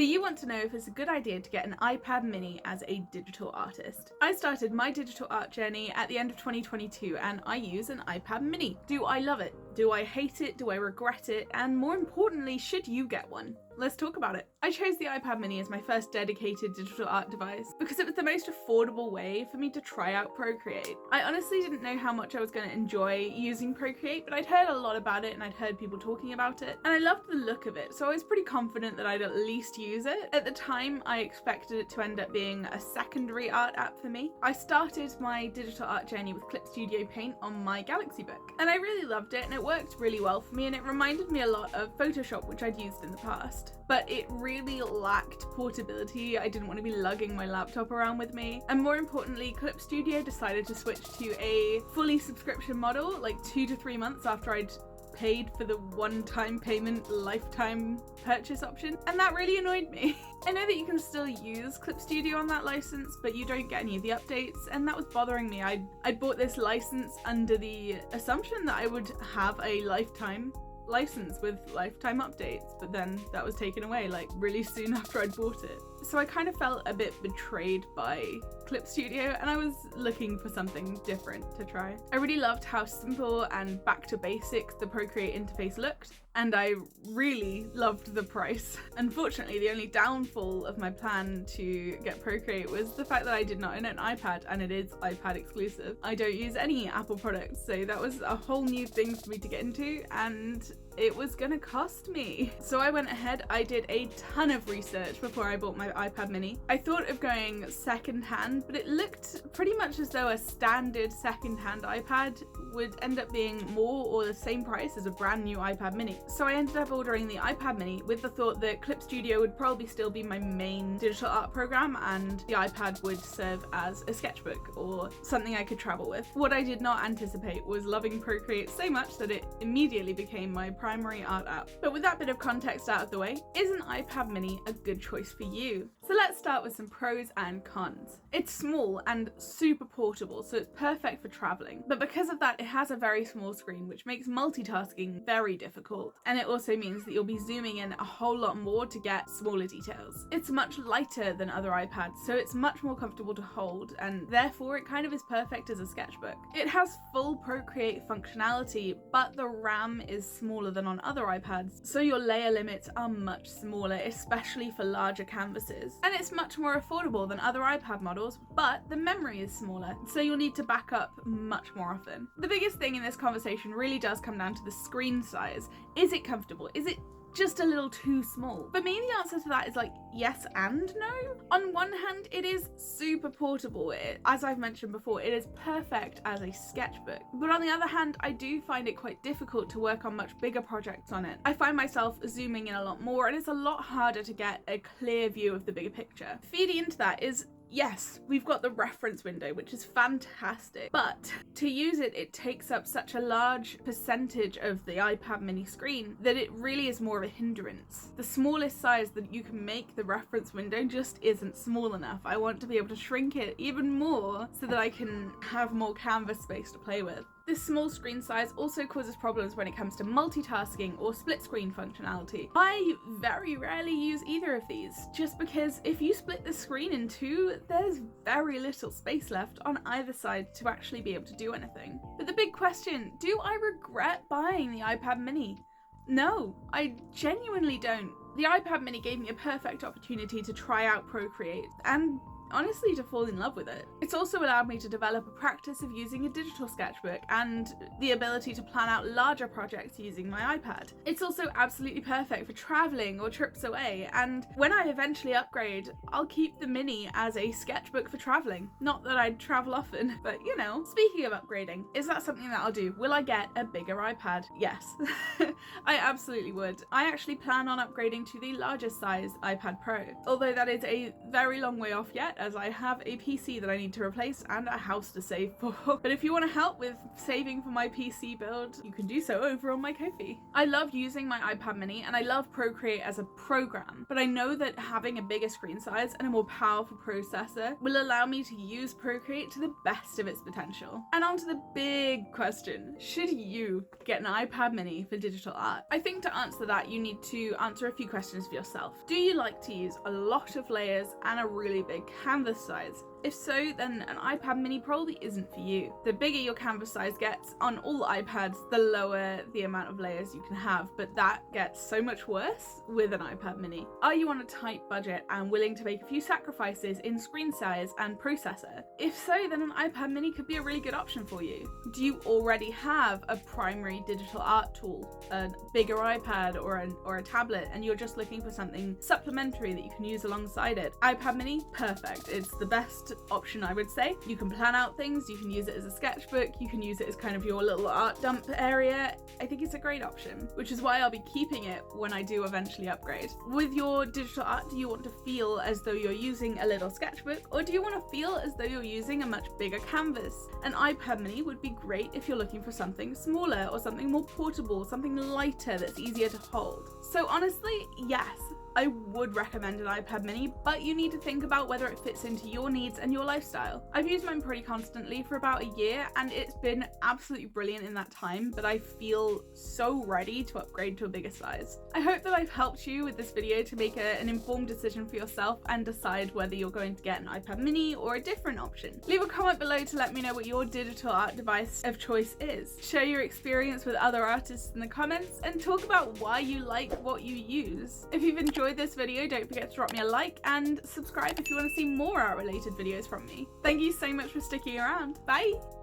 you want to know if it's a good idea to get an iPad mini as a digital artist. I started my digital art journey at the end of 2022 and I use an iPad mini. Do I love it? Do I hate it? Do I regret it? And more importantly, should you get one? Let's talk about it. I chose the iPad mini as my first dedicated digital art device because it was the most affordable way for me to try out Procreate. I honestly didn't know how much I was going to enjoy using Procreate, but I'd heard a lot about it and I'd heard people talking about it, and I loved the look of it, so I was pretty confident that I'd at least use it. At the time, I expected it to end up being a secondary art app for me. I started my digital art journey with Clip Studio Paint on my Galaxy Book, and I really loved it and it worked really well for me, and it reminded me a lot of Photoshop, which I'd used in the past. But it really lacked portability. I didn't want to be lugging my laptop around with me. And more importantly, Clip Studio decided to switch to a fully subscription model like 2 to 3 months after I'd paid for the one-time payment lifetime purchase option, and that really annoyed me. I know that you can still use Clip Studio on that license, but you don't get any of the updates, and that was bothering me. I'd bought this license under the assumption that I would have a lifetime license with lifetime updates, but then that was taken away like really soon after I'd bought it. So I kind of felt a bit betrayed by Clip Studio, and I was looking for something different to try. I really loved how simple and back to basics the Procreate interface looked, and I really loved the price. Unfortunately, the only downfall of my plan to get Procreate was the fact that I did not own an iPad, and it is iPad exclusive. I don't use any Apple products, so that was a whole new thing for me to get into, and it was gonna cost me. So I went ahead, I did a ton of research before I bought my iPad mini. I thought of going second-hand, but it looked pretty much as though a standard second-hand iPad would end up being more or the same price as a brand new iPad mini. So I ended up ordering the iPad mini with the thought that Clip Studio would probably still be my main digital art program and the iPad would serve as a sketchbook or something I could travel with. What I did not anticipate was loving Procreate so much that it immediately became my primary art app. But with that bit of context out of the way, is an iPad mini a good choice for you? So let's start with some pros and cons. It's small and super portable, so it's perfect for traveling. But because of that, it has a very small screen, which makes multitasking very difficult. And it also means that you'll be zooming in a whole lot more to get smaller details. It's much lighter than other iPads, so it's much more comfortable to hold, and therefore it kind of is perfect as a sketchbook. It has full Procreate functionality, but the RAM is smaller than on other iPads, so your layer limits are much smaller, especially for larger canvases. And it's much more affordable than other iPad models, but the memory is smaller, so you'll need to back up much more often. The biggest thing in this conversation really does come down to the screen size. Is it comfortable? Is it just a little too small? For me, the answer to that is like yes and no. On one hand, it is super portable. As I've mentioned before, it is perfect as a sketchbook. But on the other hand, I do find it quite difficult to work on much bigger projects on it. I find myself zooming in a lot more, and it's a lot harder to get a clear view of the bigger picture. Feeding into that is, yes, we've got the reference window, which is fantastic, but to use it, it takes up such a large percentage of the iPad mini screen that it really is more of a hindrance. The smallest size that you can make the reference window just isn't small enough. I want to be able to shrink it even more so that I can have more canvas space to play with. This small screen size also causes problems when it comes to multitasking or split screen functionality. I very rarely use either of these, just because if you split the screen in two, there's very little space left on either side to actually be able to do anything. But the big question, do I regret buying the iPad mini? No, I genuinely don't. The iPad mini gave me a perfect opportunity to try out Procreate, and honestly to fall in love with it. It's also allowed me to develop a practice of using a digital sketchbook and the ability to plan out larger projects using my iPad. It's also absolutely perfect for traveling or trips away, and when I eventually upgrade, I'll keep the mini as a sketchbook for traveling. Not that I'd travel often, but you know. Speaking of upgrading, is that something that I'll do? Will I get a bigger iPad? Yes, I absolutely would. I actually plan on upgrading to the larger size iPad Pro, although that is a very long way off yet. as I have a PC that I need to replace and a house to save for. But if you want to help with saving for my PC build, you can do so over on my Ko-fi. I love using my iPad mini and I love Procreate as a program, but I know that having a bigger screen size and a more powerful processor will allow me to use Procreate to the best of its potential. And on to the big question, should you get an iPad mini for digital art? I think to answer that, you need to answer a few questions for yourself. Do you like to use a lot of layers and a really big canvas size? If so, then an iPad mini probably isn't for you. The bigger your canvas size gets on all iPads, the lower the amount of layers you can have, but that gets so much worse with an iPad mini. Are you on a tight budget and willing to make a few sacrifices in screen size and processor? If so, then an iPad mini could be a really good option for you. Do you already have a primary digital art tool, a bigger iPad or a tablet, and you're just looking for something supplementary that you can use alongside it? iPad mini, perfect. It's the best option, I would say. You can plan out things, you can use it as a sketchbook, you can use it as kind of your little art dump area. I think it's a great option, which is why I'll be keeping it when I do eventually upgrade. With your digital art, do you want to feel as though you're using a little sketchbook, or do you want to feel as though you're using a much bigger canvas? An iPad mini would be great if you're looking for something smaller or something more portable, something lighter that's easier to hold. So honestly, yes, I would recommend an iPad mini, but you need to think about whether it fits into your needs and your lifestyle. I've used mine pretty constantly for about a year and it's been absolutely brilliant in that time, but I feel so ready to upgrade to a bigger size. I hope that I've helped you with this video to make an informed decision for yourself and decide whether you're going to get an iPad mini or a different option. Leave a comment below to let me know what your digital art device of choice is. Share your experience with other artists in the comments and talk about why you like what you use. If you've enjoyed this video, don't forget to drop me a like and subscribe if you want to see more art related videos from me. Thank you so much for sticking around. Bye!